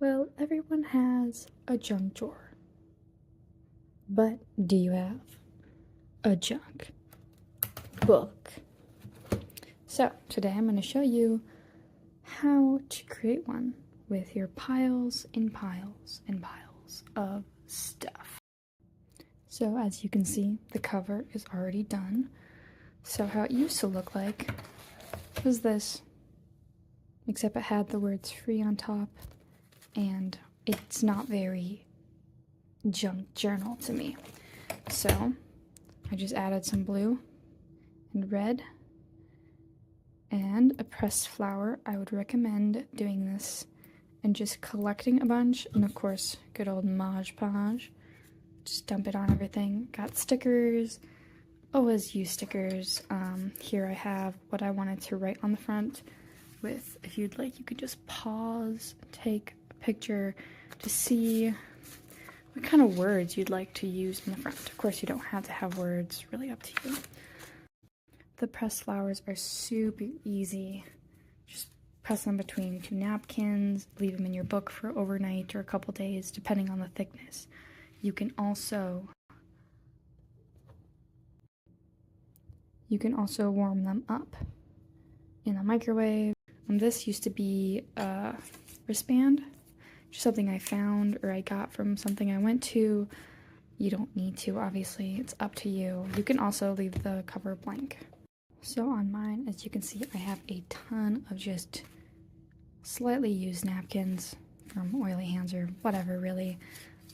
Well, everyone has a junk drawer. But do you have a junk book? So, today I'm going to show you how to create one with your piles and piles and piles of stuff. So, as you can see, the cover is already done. So, how it used to look like was this, except it had the words free on top, and it's not very junk journal to me. So I just added some blue and red and a pressed flower. I would recommend doing this and just collecting a bunch, and of course good old Mod Podge. Just dump it on everything. Got stickers, always use stickers. Here I have what I wanted to write on the front with, if you'd like, you could just pause, take a picture to see what kind of words you'd like to use in the front. Of course, you don't have to have words, really up to you. The pressed flowers are super easy. Just press them between two napkins, leave them in your book for overnight or a couple days, depending on the thickness. You can also warm them up in the microwave. This used to be a wristband, just something I found or I got from something I went to. You don't need to, obviously, it's up to you. You can also leave the cover blank. So on mine, as you can see, I have a ton of just slightly used napkins from Oily Hands or whatever, really.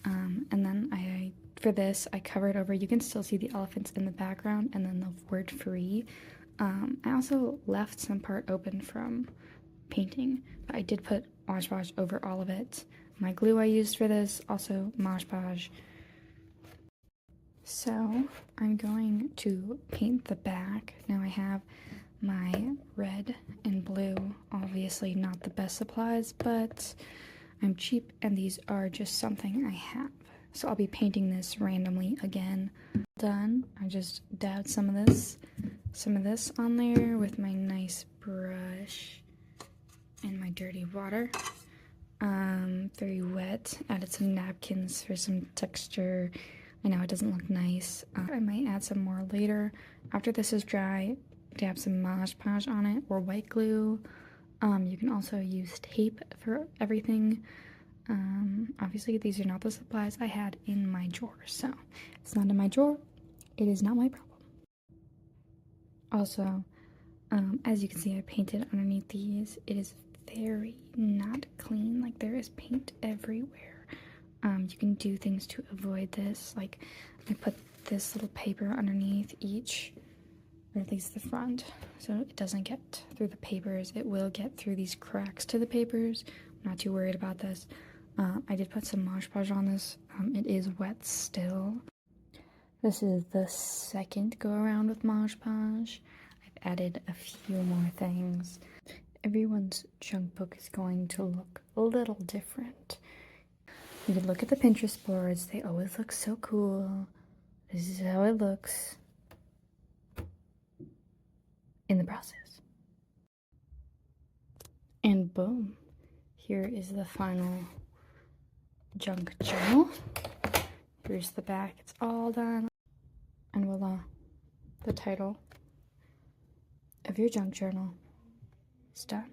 And then for this, I covered over, you can still see the elephants in the background and then the word free. I also left some part open from painting, but I did put Mod Podge over all of it. My glue I used for this, also Mod Podge. So I'm going to paint the back. Now I have my red and blue, obviously not the best supplies, but I'm cheap and these are just something I have. So I'll be painting this randomly again. Done. I just dabbed some of this on there with my nice brush and my dirty water. Very wet. Added some napkins for some texture. I know it doesn't look nice. I might add some more later. After this is dry, dab some Mod Podge on it or white glue. You can also use tape for everything. Obviously these are not the supplies I had in my drawer, so it's not in my drawer. It is not my problem. Also, as you can see, I painted underneath these. It is very not clean, like there is paint everywhere. You can do things to avoid this, like I put this little paper underneath each, or at least the front, so it doesn't get through the papers. It will get through these cracks to the papers. I'm not too worried about this. I did put some Mod Podge on this. It is wet still. This is the second go around with Mod Podge. I've added a few more things. Everyone's junk book is going to look a little different. You can look at the Pinterest boards, they always look so cool. This is how it looks in the process. And boom, here is the final junk journal. Here's the back, it's all done. And voila, the title of your junk journal is done.